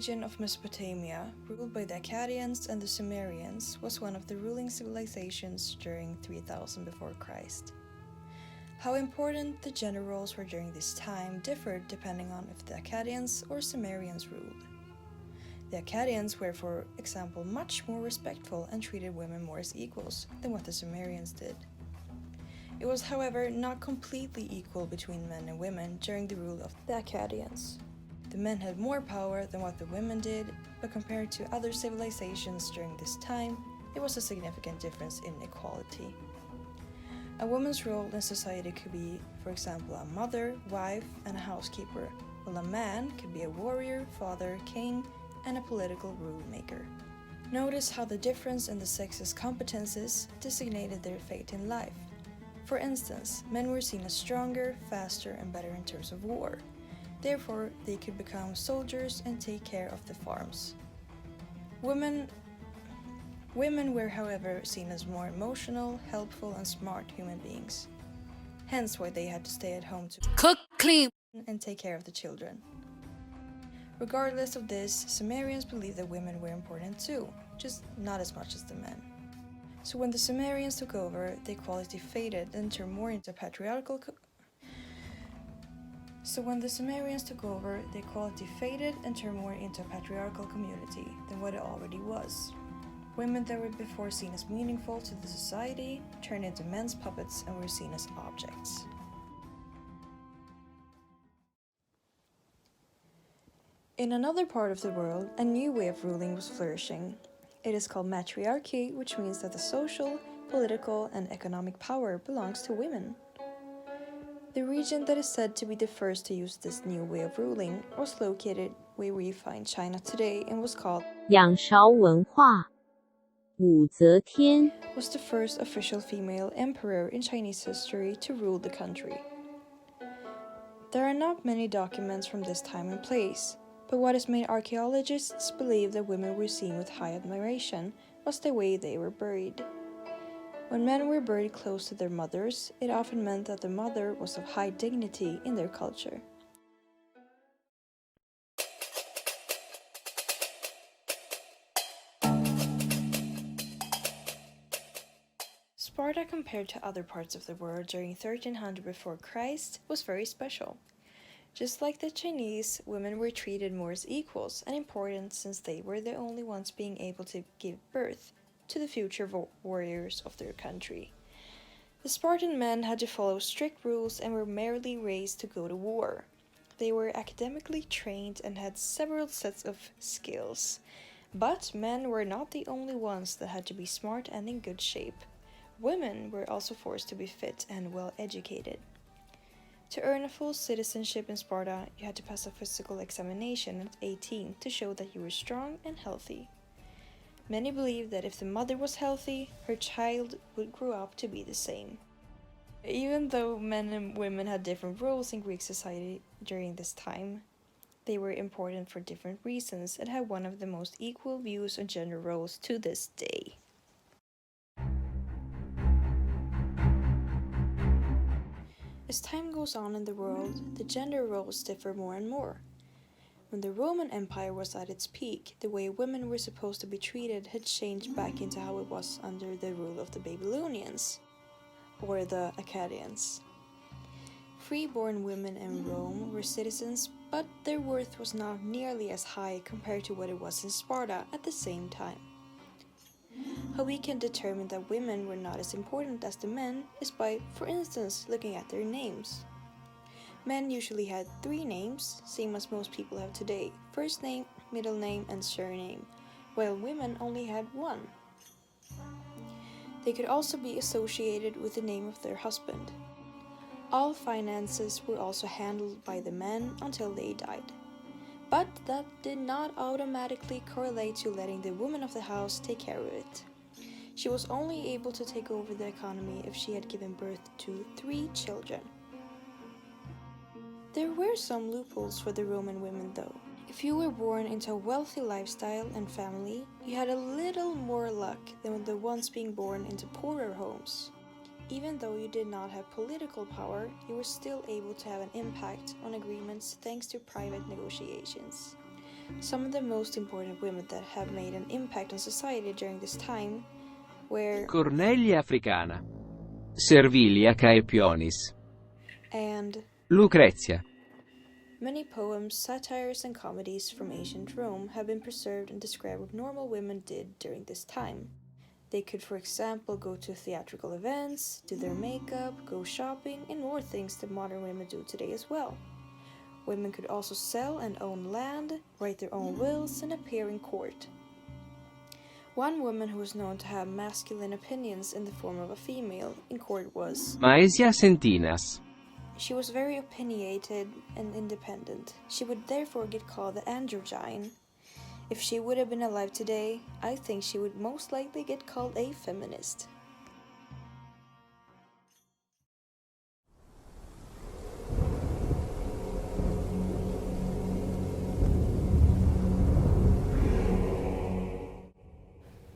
region of Mesopotamia, ruled by the Akkadians and the Sumerians, was one of the ruling civilizations during 3000 before Christ. How important the gender roles were during this time differed depending on if the Akkadians or Sumerians ruled. The Akkadians were, for example, much more respectful and treated women more as equals than what the Sumerians did. It was, however, not completely equal between men and women during the rule of the Akkadians. The men had more power than what the women did, but compared to other civilizations during this time, there was a significant difference in equality. A woman's role in society could be, for example, a mother, wife, and a housekeeper, while a man could be a warrior, father, king, and a political rule maker. Notice how the difference in the sexes' competences designated their fate in life. For instance, men were seen as stronger, faster, and better in terms of war. Therefore, they could become soldiers and take care of the farms. Women were, however, seen as more emotional, helpful, and smart human beings. Hence why they had to stay at home to cook, clean, and take care of the children. Regardless of this, Sumerians believed that women were important too, just not as much as the men. So when the Sumerians took over, the equality faded and turned more into a patriarchal community than what it already was. Women that were before seen as meaningful to the society turned into men's puppets and were seen as objects. In another part of the world, a new way of ruling was flourishing. It is called matriarchy, which means that the social, political, and economic power belongs to women. The region that is said to be the first to use this new way of ruling was located where we find China today and was called 仰韶文化，武则天 was the first official female emperor in Chinese history to rule the country. There are not many documents from this time and place, but what has made archaeologists believe that women were seen with high admiration was the way they were buried. When men were buried close to their mothers, it often meant that the mother was of high dignity in their culture. Sparta, compared to other parts of the world during 1300 before Christ, was very special. Just like the Chinese, women were treated more as equals and important since they were the only ones being able to give birth to the future warriors of their country. The Spartan men had to follow strict rules and were merely raised to go to war. They were academically trained and had several sets of skills. But men were not the only ones that had to be smart and in good shape. Women were also forced to be fit and well educated. To earn a full citizenship in Sparta, you had to pass a physical examination at 18 to show that you were strong and healthy. Many believed that if the mother was healthy, her child would grow up to be the same. Even though men and women had different roles in Greek society during this time, they were important for different reasons and had one of the most equal views on gender roles to this day. As time goes on in the world, the gender roles differ more and more. When the Roman Empire was at its peak, the way women were supposed to be treated had changed back into how it was under the rule of the Babylonians, or the Akkadians. Free-born women in Rome were citizens, but their worth was not nearly as high compared to what it was in Sparta at the same time. How we can determine that women were not as important as the men is by, for instance, looking at their names. Men usually had 3 names, same as most people have today: first name, middle name, and surname, while women only had 1. They could also be associated with the name of their husband. All finances were also handled by the men until they died. But that did not automatically correlate to letting the woman of the house take care of it. She was only able to take over the economy if she had given birth to 3 children. There were some loopholes for the Roman women though. If you were born into a wealthy lifestyle and family, you had a little more luck than the ones being born into poorer homes. Even though you did not have political power, you were still able to have an impact on agreements thanks to private negotiations. Some of the most important women that have made an impact on society during this time were Cornelia Africana, Servilia Caepionis, and Lucrezia. many poems, satires, and comedies from ancient Rome have been preserved and describe what normal women did during this time. They could, for example, go to theatrical events, do their makeup, go shopping, and more things that modern women do today as well. Women could also sell and own land, write their own wills, and appear in court. One woman who was known to have masculine opinions in the form of a female in court was Maesia Sentinas. She was very opinionated and independent. She would therefore get called the androgyne. If she would have been alive today, I think she would most likely get called a feminist.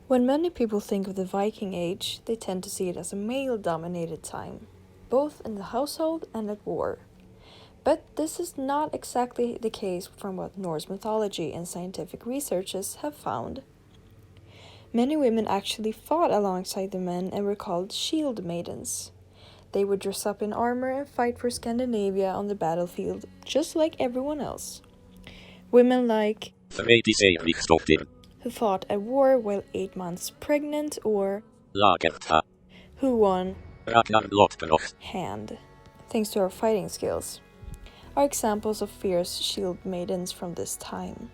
When many people think of the Viking Age, they tend to see it as a male-dominated time, both in the household and at war. But this is not exactly the case from what Norse mythology and scientific researches have found. Many women actually fought alongside the men and were called shield maidens. They would dress up in armor and fight for Scandinavia on the battlefield, just like everyone else. Women like Freydis Eiríksdóttir, who fought at war while 8 months pregnant, or Lagertha, who won Ragnar Lodbrok, hand, thanks to our fighting skills, are examples of fierce shield maidens from this time.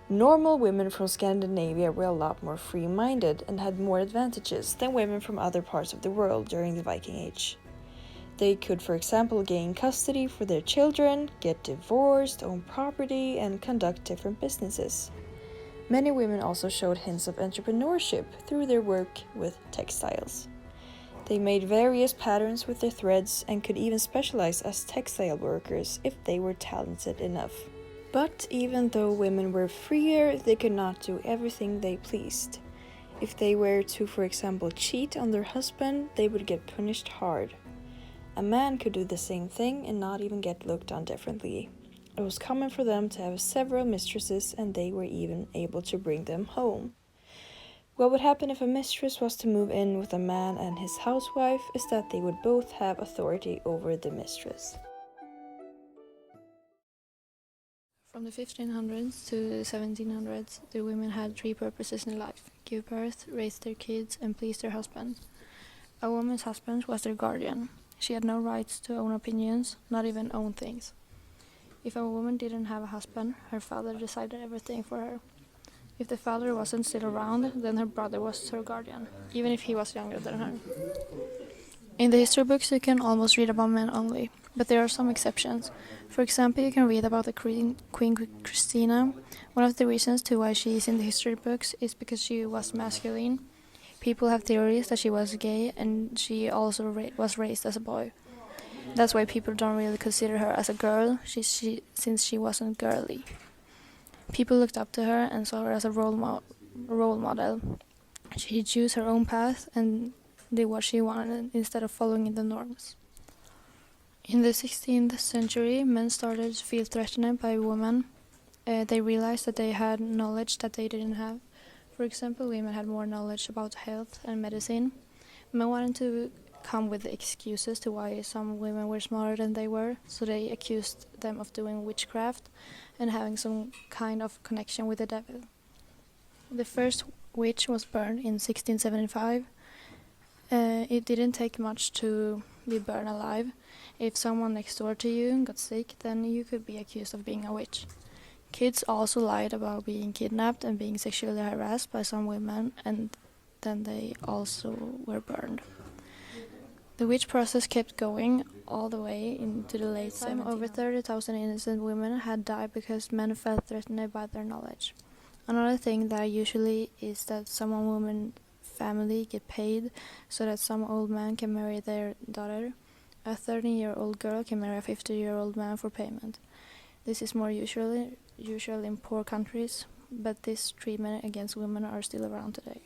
Normal women from Scandinavia were a lot more free-minded and had more advantages than women from other parts of the world during the Viking Age. They could, for example, gain custody for their children, get divorced, own property, and conduct different businesses. Many women also showed hints of entrepreneurship through their work with textiles. They made various patterns with their threads and could even specialize as textile workers if they were talented enough. But even though women were freer, they could not do everything they pleased. If they were to, for example, cheat on their husband, they would get punished hard. A man could do the same thing and not even get looked on differently. It was common for them to have several mistresses, and they were even able to bring them home. What would happen if a mistress was to move in with a man and his housewife is that they would both have authority over the mistress. From the 1500s to the 1700s, the women had three purposes in life: give birth, raise their kids, and please their husband. A woman's husband was their guardian. She had no rights to own opinions, not even own things. If a woman didn't have a husband, her father decided everything for her. If the father wasn't still around, then her brother was her guardian, even if he was younger than her. In the history books you can almost read about men only, but there are some exceptions. For example, you can read about the Queen Christina. One of the reasons to why she is in the history books is because she was masculine. People have theories that she was gay, and she also was raised as a boy. That's why people don't really consider her as a girl, since she wasn't girly. People looked up to her and saw her as a role model. She chose her own path and did what she wanted instead of following the norms. In the 16th century, men started to feel threatened by women. They realized that they had knowledge that they didn't have. For example, women had more knowledge about health and medicine. Men wanted to come with excuses to why some women were smarter than they were, so they accused them of doing witchcraft and having some kind of connection with the devil. The first witch was burned in 1675. It didn't take much to be burned alive. If someone next door to you got sick, then you could be accused of being a witch. Kids also lied about being kidnapped and being sexually harassed by some women, and then they also were burned. The witch process kept going all the way into the late 70s. Over 30,000 innocent women had died because men felt threatened by their knowledge. Another thing that usually is that some woman's family get paid so that some old man can marry their daughter. A 13-year-old girl can marry a 50-year-old man for payment. This is more usual in poor countries, but this treatment against women are still around today.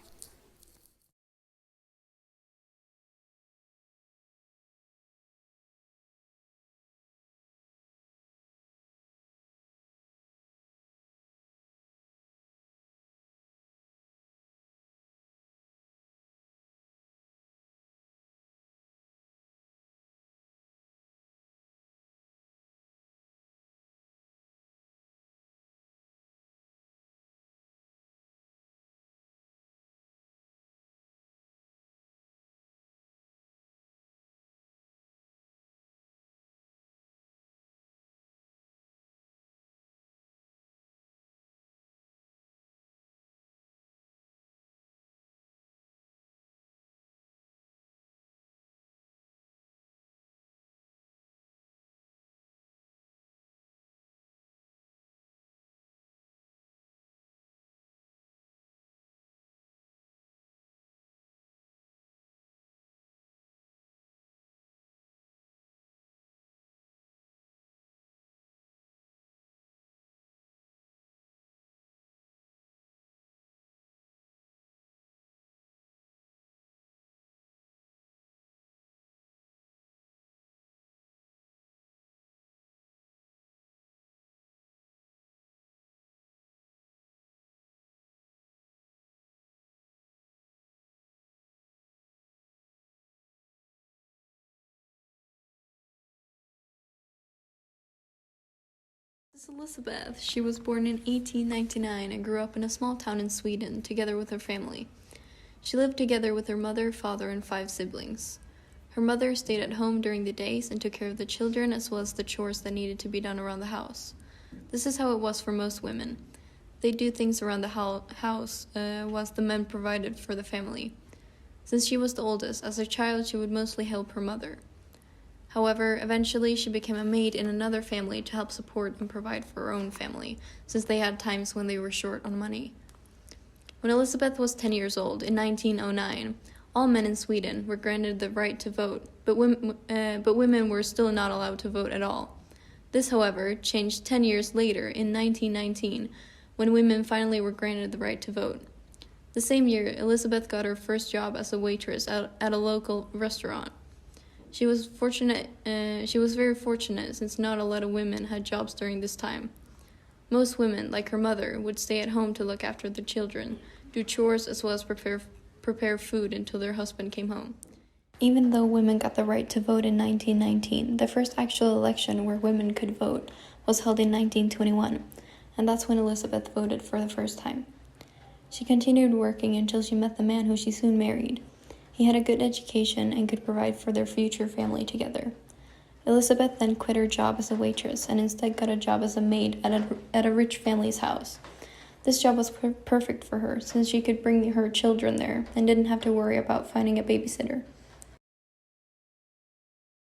is Elizabeth. She was born in 1899 and grew up in a small town in Sweden together with her family. She lived together with her mother, father, and 5 siblings. Her mother stayed at home during the days and took care of the children as well as the chores that needed to be done around the house. This is how it was for most women. They do things around the house whilst the men provided for the family. Since she was the oldest, as a child she would mostly help her mother. However, eventually she became a maid in another family to help support and provide for her own family, since they had times when they were short on money. When Elizabeth was 10 years old, in 1909, all men in Sweden were granted the right to vote, but women were still not allowed to vote at all. This, however, changed 10 years later in 1919, when women finally were granted the right to vote. The same year, Elizabeth got her first job as a waitress at a local restaurant. She was very fortunate since not a lot of women had jobs during this time. Most women, like her mother, would stay at home to look after the children, do chores as well as prepare food until their husband came home. Even though women got the right to vote in 1919, the first actual election where women could vote was held in 1921, and that's when Elizabeth voted for the first time. She continued working until she met the man who she soon married. He had a good education and could provide for their future family together. Elizabeth then quit her job as a waitress and instead got a job as a maid at a rich family's house. This job was perfect for her since she could bring her children there and didn't have to worry about finding a babysitter.